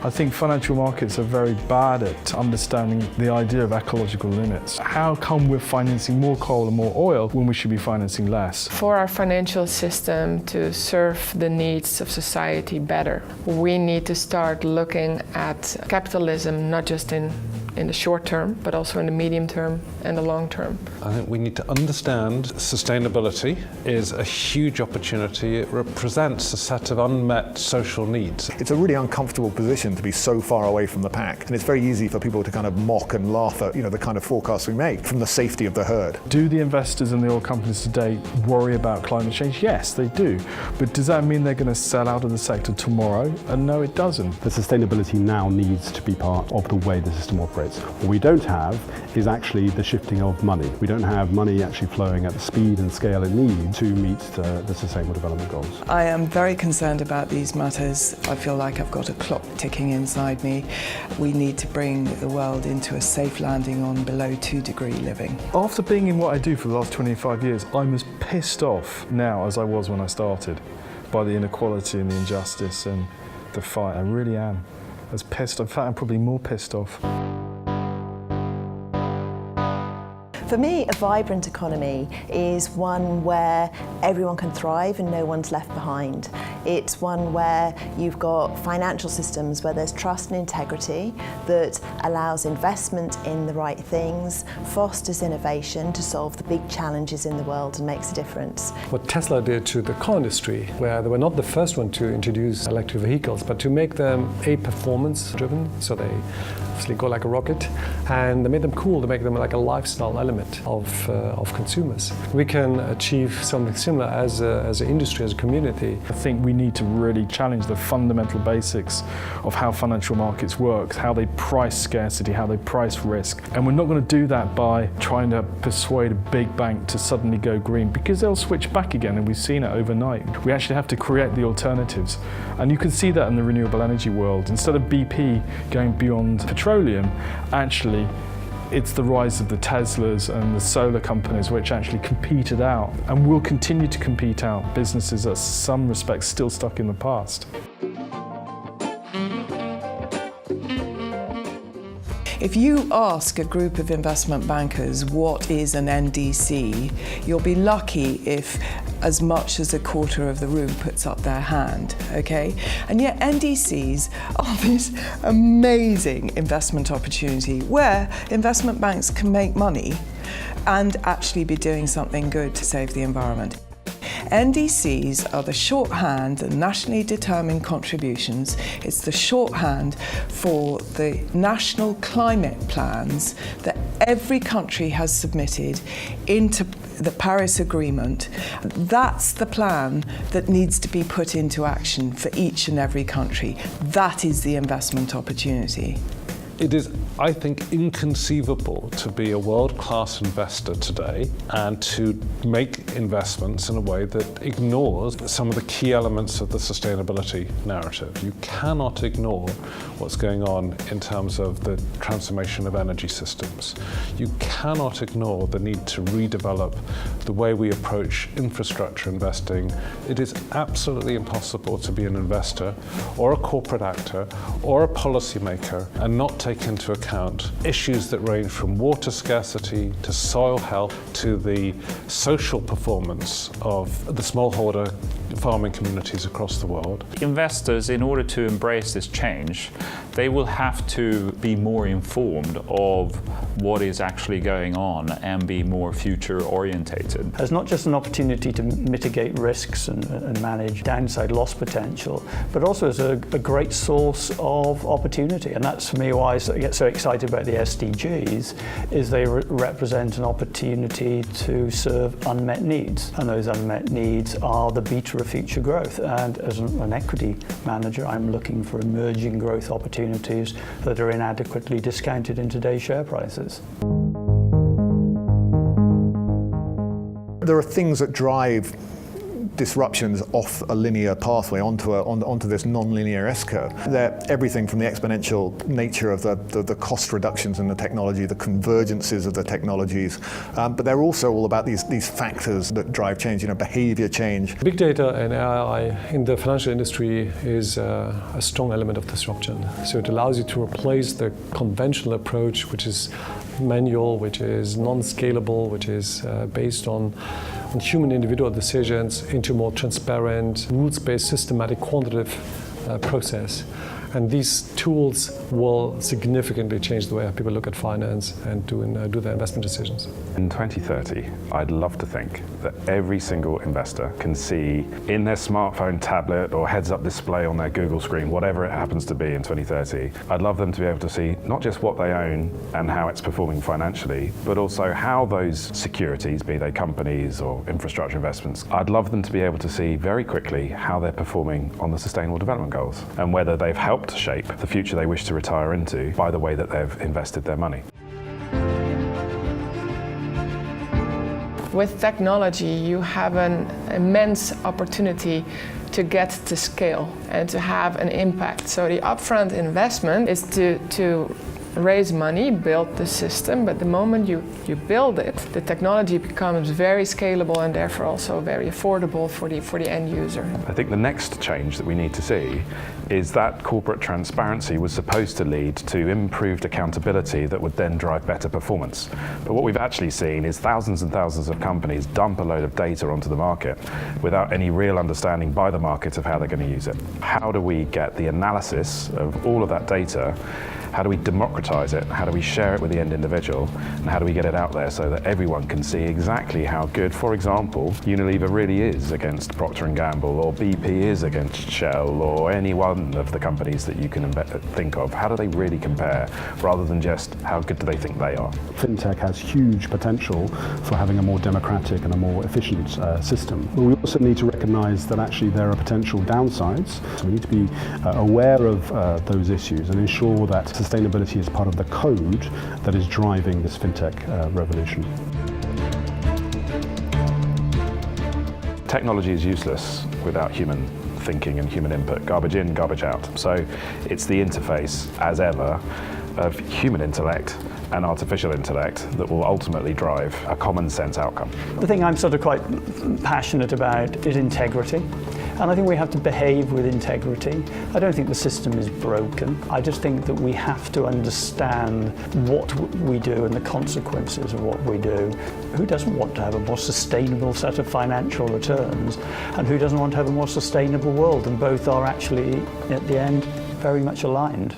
I think financial markets are very bad at understanding the idea of ecological limits. How come we're financing more coal and more oil when we should be financing less? For our financial system to serve the needs of society better, we need to start looking at capitalism not just in the short term, but also in the medium term and the long term. I think we need to understand sustainability is a huge opportunity. It represents a set of unmet social needs. It's a really uncomfortable position to be so far away from the pack, and it's very easy for people to kind of mock and laugh at, the kind of forecasts we make from the safety of the herd. Do the investors in the oil companies today worry about climate change? Yes, they do. But does that mean they're going to sell out of the sector tomorrow? And no, it doesn't. The sustainability now needs to be part of the way the system operates. What we don't have is actually the shifting of money. We don't have money actually flowing at the speed and scale it needs to meet the Sustainable Development Goals. I am very concerned about these matters. I feel like I've got a clock ticking inside me. We need to bring the world into a safe landing on below 2-degree living. After being in what I do for the last 25 years, I'm as pissed off now as I was when I started by the inequality and the injustice and the fight. I really am as pissed. In fact, I'm probably more pissed off. For me, a vibrant economy is one where everyone can thrive and no one's left behind. It's one where you've got financial systems where there's trust and integrity that allows investment in the right things, fosters innovation to solve the big challenges in the world and makes a difference. What Tesla did to the car industry, where they were not the first one to introduce electric vehicles, but to make them performance driven, so they obviously go like a rocket, and they made them cool, to make them like a lifestyle element of consumers. We can achieve something similar as an industry, as a community. I think we need to really challenge the fundamental basics of how financial markets work, how they price scarcity, how they price risk. And we're not going to do that by trying to persuade a big bank to suddenly go green, because they'll switch back again, and we've seen it overnight. We actually have to create the alternatives. And you can see that in the renewable energy world. Instead of BP going beyond petroleum, actually it's the rise of the Teslas and the solar companies which actually competed out and will continue to compete out businesses that in some respects still stuck in the past. If you ask a group of investment bankers what is an NDC, you'll be lucky if as much as a quarter of the room puts up their hand, okay? And yet NDCs are this amazing investment opportunity where investment banks can make money and actually be doing something good to save the environment. NDCs are the shorthand, the nationally determined contributions. It's the shorthand for the national climate plans that every country has submitted into the Paris Agreement. That's the plan that needs to be put into action for each and every country. That is the investment opportunity. It is, I think, inconceivable to be a world-class investor today and to make investments in a way that ignores some of the key elements of the sustainability narrative. You cannot ignore what's going on in terms of the transformation of energy systems. You cannot ignore the need to redevelop the way we approach infrastructure investing. It is absolutely impossible to be an investor or a corporate actor or a policymaker and not take into account issues that range from water scarcity to soil health to the social performance of the smallholder farming communities across the world. Investors, in order to embrace this change, they will have to be more informed of what is actually going on and be more future orientated. As not just an opportunity to mitigate risks and manage downside loss potential, but also as a great source of opportunity. And that's for me why I get so excited about the SDGs, is they represent an opportunity to serve unmet needs. And those unmet needs are the beta of future growth. And as an equity manager, I'm looking for emerging growth opportunities that are inadequately discounted in today's share prices. There are things that drive disruptions off a linear pathway onto this non-linear S-curve. They're everything from the exponential nature of the cost reductions in the technology, the convergences of the technologies, but they're also all about these factors that drive change, behavior change. Big data and AI in the financial industry is a strong element of disruption. So it allows you to replace the conventional approach, which is manual, which is non-scalable, which is based on human individual decisions, into more transparent, rules-based, systematic, quantitative process. And these tools will significantly change the way people look at finance and do their investment decisions. In 2030, I'd love to think that every single investor can see in their smartphone, tablet, or heads-up display on their Google screen, whatever it happens to be in 2030, I'd love them to be able to see not just what they own and how it's performing financially, but also how those securities, be they companies or infrastructure investments, I'd love them to be able to see very quickly how they're performing on the Sustainable Development Goals and whether they've helped to shape the future they wish to retire into by the way that they've invested their money. With technology, you have an immense opportunity to get to scale and to have an impact. So the upfront investment is to raise money, build the system, but the moment you build it, the technology becomes very scalable and therefore also very affordable for the end user. I think the next change that we need to see is that corporate transparency was supposed to lead to improved accountability that would then drive better performance. But what we've actually seen is thousands and thousands of companies dump a load of data onto the market without any real understanding by the market of how they're going to use it. How do we get the analysis of all of that data? How do we democratize it? How do we share it with the end individual? And how do we get it out there so that everyone can see exactly how good, for example, Unilever really is against Procter & Gamble, or BP is against Shell, or any one of the companies that you can think of? How do they really compare, rather than just how good do they think they are? FinTech has huge potential for having a more democratic and a more efficient system. But we also need to recognize that actually there are potential downsides. So we need to be aware of those issues and ensure that sustainability is part of the code that is driving this FinTech revolution. Technology is useless without human thinking and human input. Garbage in, garbage out. So it's the interface, as ever, of human intellect and artificial intellect that will ultimately drive a common sense outcome. The thing I'm sort of quite passionate about is integrity. And I think we have to behave with integrity. I don't think the system is broken. I just think that we have to understand what we do and the consequences of what we do. Who doesn't want to have a more sustainable set of financial returns? And who doesn't want to have a more sustainable world? And both are actually, at the end, very much aligned.